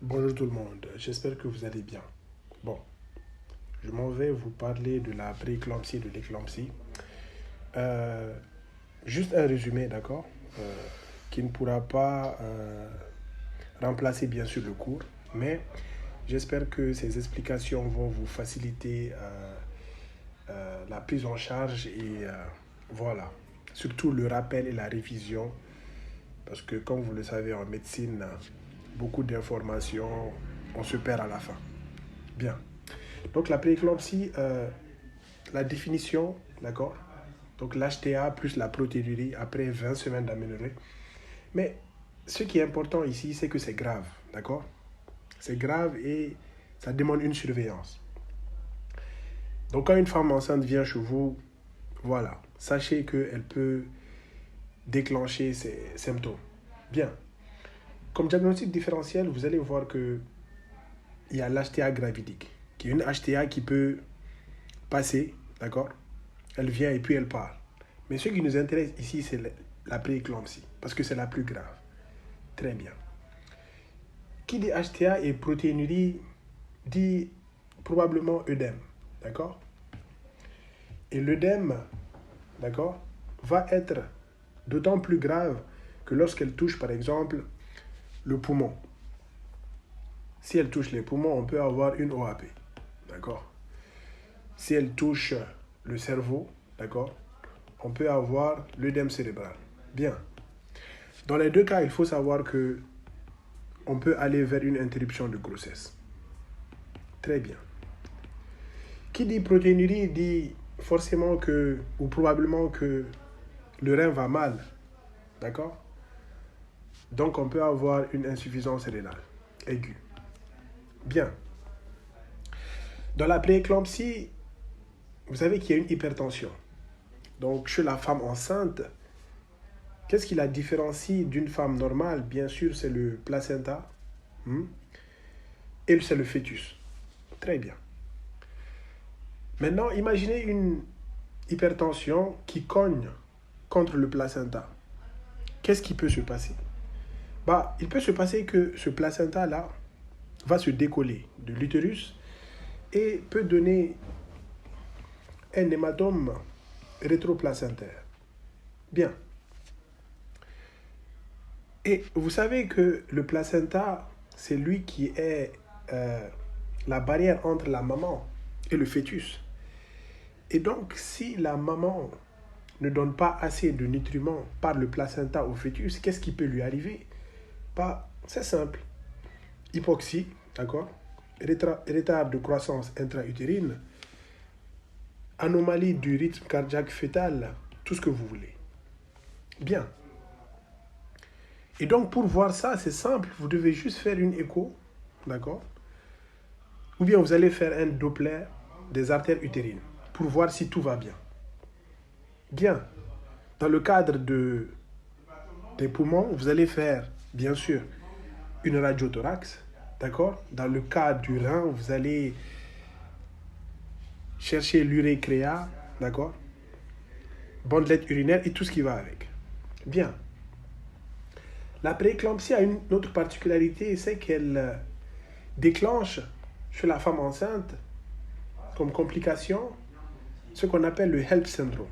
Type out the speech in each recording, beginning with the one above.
Bonjour tout le monde, j'espère que vous allez bien. Bon, je m'en vais vous parler de la prééclampsie et de l'éclampsie. Euh, Juste un résumé, d'accord, qui ne pourra pas remplacer bien sûr le cours, mais j'espère que ces explications vont vous faciliter la prise en charge et voilà, surtout le rappel et la révision, parce que comme vous le savez en médecine, beaucoup d'informations, on se perd à la fin. Bien. Donc la prééclampsie, la définition, d'accord. Donc l'HTA plus la protéinurie après 20 semaines d'aménorrhée. Mais ce qui est important ici, c'est que c'est grave, d'accord. C'est grave et ça demande une surveillance. Donc quand une femme enceinte vient chez vous, voilà, sachez qu'elle peut déclencher ces symptômes. Bien. Comme diagnostic différentiel, vous allez voir que il y a l'HTA gravidique, qui est une HTA qui peut passer, d'accord. Elle vient et puis elle part. Mais ce qui nous intéresse ici, c'est la prééclampsie, parce que c'est la plus grave. Très bien. Qui dit HTA et protéinurie dit probablement œdème, d'accord. Et l'œdème, d'accord, va être d'autant plus grave que lorsqu'elle touche, par exemple, le poumon. Si elle touche les poumons, on peut avoir une OAP, d'accord. Si elle touche le cerveau, d'accord, on peut avoir l'œdème cérébral. Bien. Dans les deux cas, il faut savoir que on peut aller vers une interruption de grossesse. Très bien. Qui dit protéinurie dit forcément que, ou probablement que le rein va mal. D'accord. Donc on peut avoir une insuffisance rénale aiguë. Bien. Dans la prééclampsie, vous savez qu'il y a une hypertension. Donc chez la femme enceinte, qu'est-ce qui la différencie d'une femme normale? Bien sûr, c'est le placenta et c'est le fœtus. Très bien. Maintenant, imaginez une hypertension qui cogne contre le placenta. Qu'est-ce qui peut se passer? Il peut se passer que ce placenta-là va se décoller de l'utérus et peut donner un hématome rétroplacentaire. Bien. Et vous savez que le placenta, c'est lui qui est la barrière entre la maman et le fœtus. Et donc, si la maman ne donne pas assez de nutriments par le placenta au fœtus, qu'est-ce qui peut lui arriver? C'est simple. Hypoxie, d'accord? Retard de croissance intra-utérine, anomalie du rythme cardiaque fœtal, tout ce que vous voulez. Bien. Et donc, pour voir ça, c'est simple. Vous devez juste faire une écho, d'accord? Ou bien vous allez faire un Doppler des artères utérines pour voir si tout va bien. Bien. Dans le cadre des poumons, vous allez faire, bien sûr, une radiothorax, d'accord. Dans le cas du rein, vous allez chercher l'urécréa, d'accord, bandelette urinaire et tout ce qui va avec. Bien. La prééclampsie a une autre particularité, c'est qu'elle déclenche chez la femme enceinte comme complication ce qu'on appelle le HELP syndrome.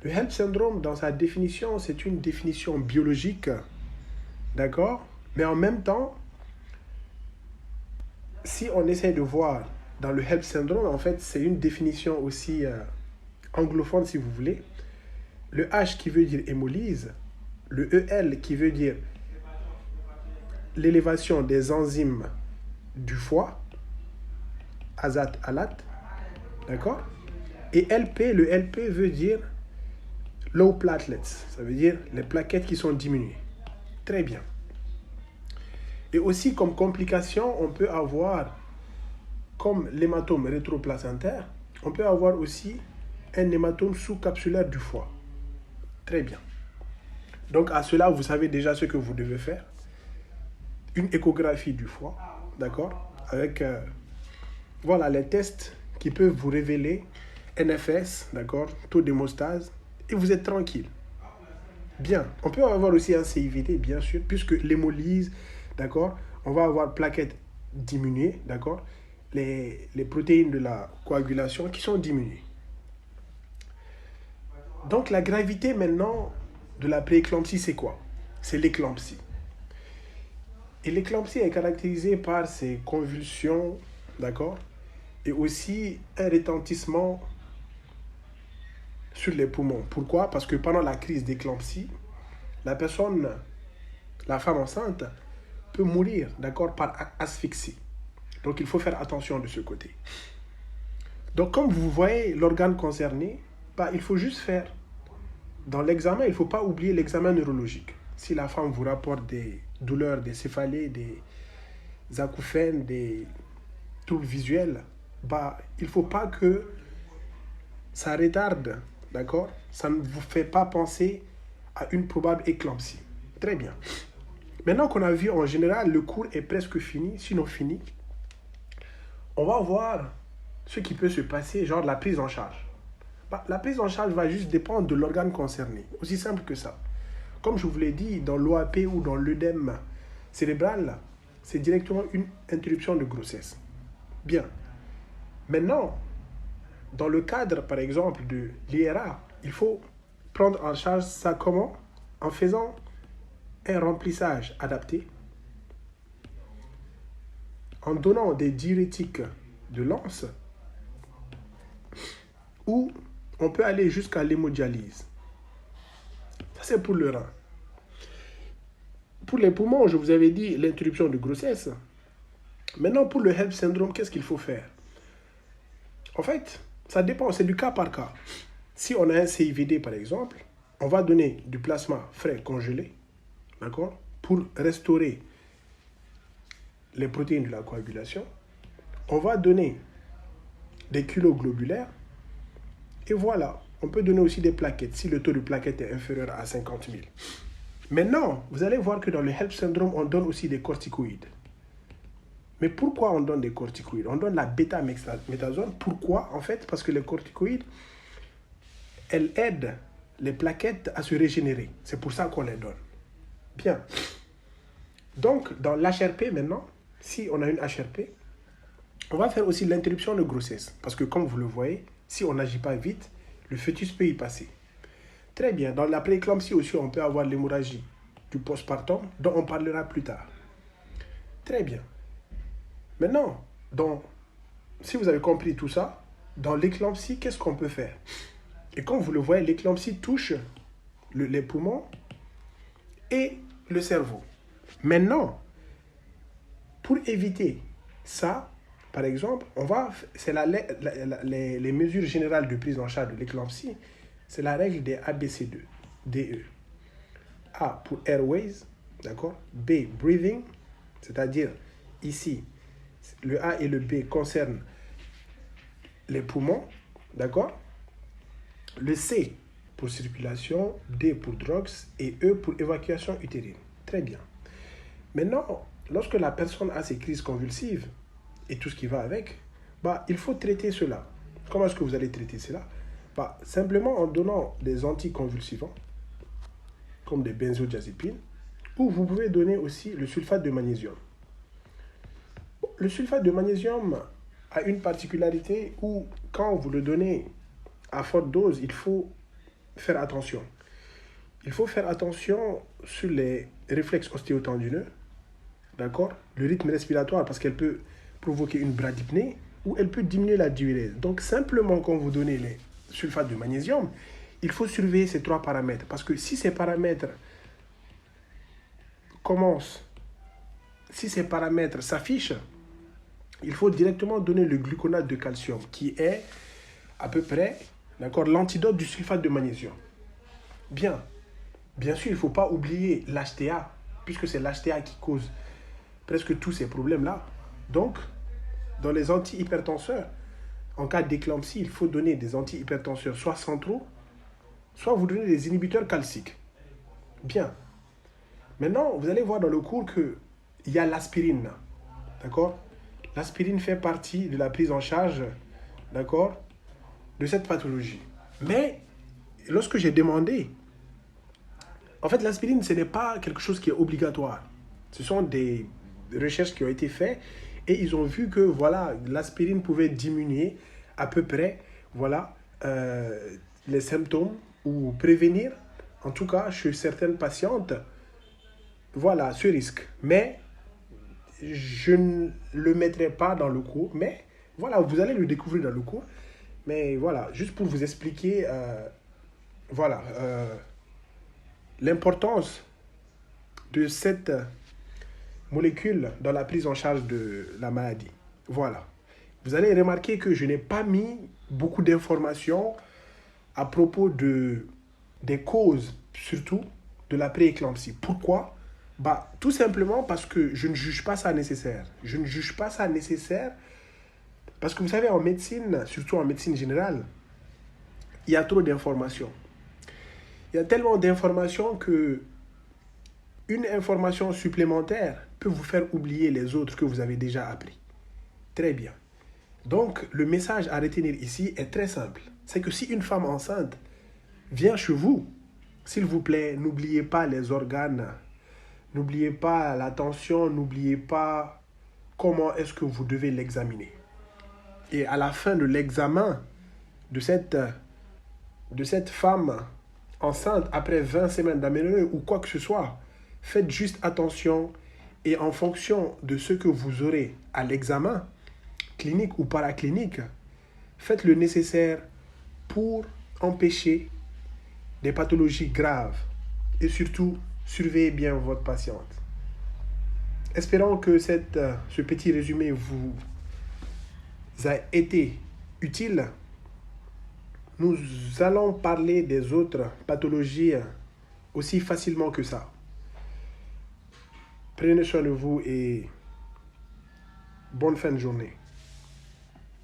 Le HELP syndrome, dans sa définition, c'est une définition biologique, d'accord, mais en même temps, si on essaie de voir dans le HELP syndrome, en fait, c'est une définition aussi anglophone, si vous voulez. Le H qui veut dire hémolyse, le EL qui veut dire l'élévation des enzymes du foie, azat, alat, d'accord. Et LP, le LP veut dire low platelets, ça veut dire les plaquettes qui sont diminuées. Très bien. Et aussi comme complication, on peut avoir, comme l'hématome rétroplacentaire, on peut avoir aussi un hématome sous-capsulaire du foie. Très bien. Donc à cela, vous savez déjà ce que vous devez faire. Une échographie du foie, d'accord, avec voilà les tests qui peuvent vous révéler NFS, d'accord, taux d'hémostase, et vous êtes tranquille. Bien. On peut avoir aussi un CIVD, bien sûr, puisque l'hémolyse d'accord, on va avoir plaquettes diminuées, d'accord, les protéines de la coagulation qui sont diminuées. Donc la gravité maintenant de la prééclampsie, c'est quoi? C'est l'éclampsie. Et l'éclampsie est caractérisée par ses convulsions, d'accord, et aussi un retentissement sur les poumons. Pourquoi? Parce que pendant la crise d'éclampsie, la personne, la femme enceinte, peut mourir, d'accord, par asphyxie. Donc il faut faire attention de ce côté. Donc comme vous voyez l'organe concerné, bah, il faut juste faire. Dans l'examen, il ne faut pas oublier l'examen neurologique. Si la femme vous rapporte des douleurs, des céphalées, des acouphènes, des troubles visuels, bah, il ne faut pas que ça retarde, d'accord? Ça ne vous fait pas penser à une probable éclampsie. Très bien. Maintenant qu'on a vu en général, le cours est presque fini, sinon fini, on va voir ce qui peut se passer, genre la prise en charge. Bah, la prise en charge va juste dépendre de l'organe concerné. Aussi simple que ça. Comme je vous l'ai dit, dans l'OAP ou dans l'œdème cérébral, c'est directement une interruption de grossesse. Bien. Maintenant, dans le cadre, par exemple, de l'IRA, il faut prendre en charge ça comment? En faisant un remplissage adapté, en donnant des diurétiques de l'anse, ou on peut aller jusqu'à l'hémodialyse. Ça, c'est pour le rein. Pour les poumons, je vous avais dit l'interruption de grossesse. Maintenant, pour le HELLP syndrome, qu'est-ce qu'il faut faire? En fait, ça dépend, c'est du cas par cas. Si on a un CIVD, par exemple, on va donner du plasma frais congelé, d'accord, pour restaurer les protéines de la coagulation. On va donner des culoglobulaires. Et voilà, on peut donner aussi des plaquettes, si le taux de plaquettes est inférieur à 50 000. Maintenant, vous allez voir que dans le HELLP syndrome, on donne aussi des corticoïdes. Mais pourquoi on donne des corticoïdes? On donne la bêta-méthazone. Pourquoi? En fait, parce que les corticoïdes, elles aident les plaquettes à se régénérer. C'est pour ça qu'on les donne. Bien. Donc, dans l'HRP maintenant, si on a une HRP, on va faire aussi l'interruption de grossesse. Parce que comme vous le voyez, si on n'agit pas vite, le fœtus peut y passer. Très bien. Dans la prééclampsie aussi, on peut avoir l'hémorragie du postpartum, dont on parlera plus tard. Très bien. Maintenant, si vous avez compris tout ça, dans l'éclampsie, qu'est-ce qu'on peut faire? Et comme vous le voyez, l'éclampsie touche les poumons et le cerveau. Maintenant, pour éviter ça, par exemple, c'est les mesures générales de prise en charge de l'éclampsie, c'est la règle des ABC2, DE. A pour airways, d'accord? B, breathing, c'est-à-dire ici, le A et le B concernent les poumons, d'accord? Le C pour circulation, D pour drugs et E pour évacuation utérine. Très bien. Maintenant, lorsque la personne a ces crises convulsives et tout ce qui va avec, bah, il faut traiter cela. Comment est-ce que vous allez traiter cela? Bah, simplement en donnant des anticonvulsivants, comme des benzodiazépines, ou vous pouvez donner aussi le sulfate de magnésium. Le sulfate de magnésium a une particularité où, quand vous le donnez à forte dose, il faut faire attention. Il faut faire attention sur les réflexes ostéotendineux, d'accord? Le rythme respiratoire, parce qu'elle peut provoquer une bradypnée ou elle peut diminuer la diurèse. Donc, simplement, quand vous donnez les sulfates de magnésium, il faut surveiller ces trois paramètres. Parce que si ces paramètres s'affichent, il faut directement donner le gluconate de calcium, qui est à peu près, d'accord, l'antidote du sulfate de magnésium. Bien sûr, il ne faut pas oublier l'HTA, puisque c'est l'HTA qui cause presque tous ces problèmes-là. Donc, dans les antihypertenseurs, en cas d'éclampsie, il faut donner des antihypertenseurs soit centraux, soit vous donnez des inhibiteurs calciques. Bien. Maintenant, vous allez voir dans le cours qu'il y a l'aspirine. D'accord? L'aspirine fait partie de la prise en charge, d'accord, de cette pathologie. Mais, lorsque j'ai demandé, en fait, l'aspirine, ce n'est pas quelque chose qui est obligatoire. Ce sont des recherches qui ont été faites et ils ont vu que voilà, l'aspirine pouvait diminuer à peu près voilà, les symptômes ou prévenir, en tout cas chez certaines patientes, voilà, ce risque. Mais je ne le mettrai pas dans le cours, mais voilà, vous allez le découvrir dans le cours. Mais voilà, juste pour vous expliquer, voilà, l'importance de cette molécule dans la prise en charge de la maladie. Voilà. Vous allez remarquer que je n'ai pas mis beaucoup d'informations à propos des causes, surtout de la prééclampsie. Pourquoi? Bah, tout simplement parce que je ne juge pas ça nécessaire. Je ne juge pas ça nécessaire parce que vous savez, en médecine, surtout en médecine générale, il y a trop d'informations. Il y a tellement d'informations que une information supplémentaire peut vous faire oublier les autres que vous avez déjà appris. Très bien. Donc, le message à retenir ici est très simple. C'est que si une femme enceinte vient chez vous, s'il vous plaît, n'oubliez pas les organes, n'oubliez pas la tension, n'oubliez pas comment est-ce que vous devez l'examiner. Et à la fin de l'examen de cette femme enceinte, après 20 semaines d'aménorrhée ou quoi que ce soit, faites juste attention et en fonction de ce que vous aurez à l'examen, clinique ou paraclinique, faites le nécessaire pour empêcher des pathologies graves et surtout, surveillez bien votre patiente. Espérons que ce petit résumé vous a été utile. Nous allons parler des autres pathologies aussi facilement que ça. Prenez soin de vous et bonne fin de journée.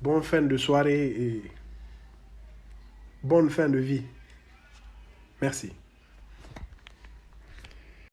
Bonne fin de soirée et bonne fin de vie. Merci.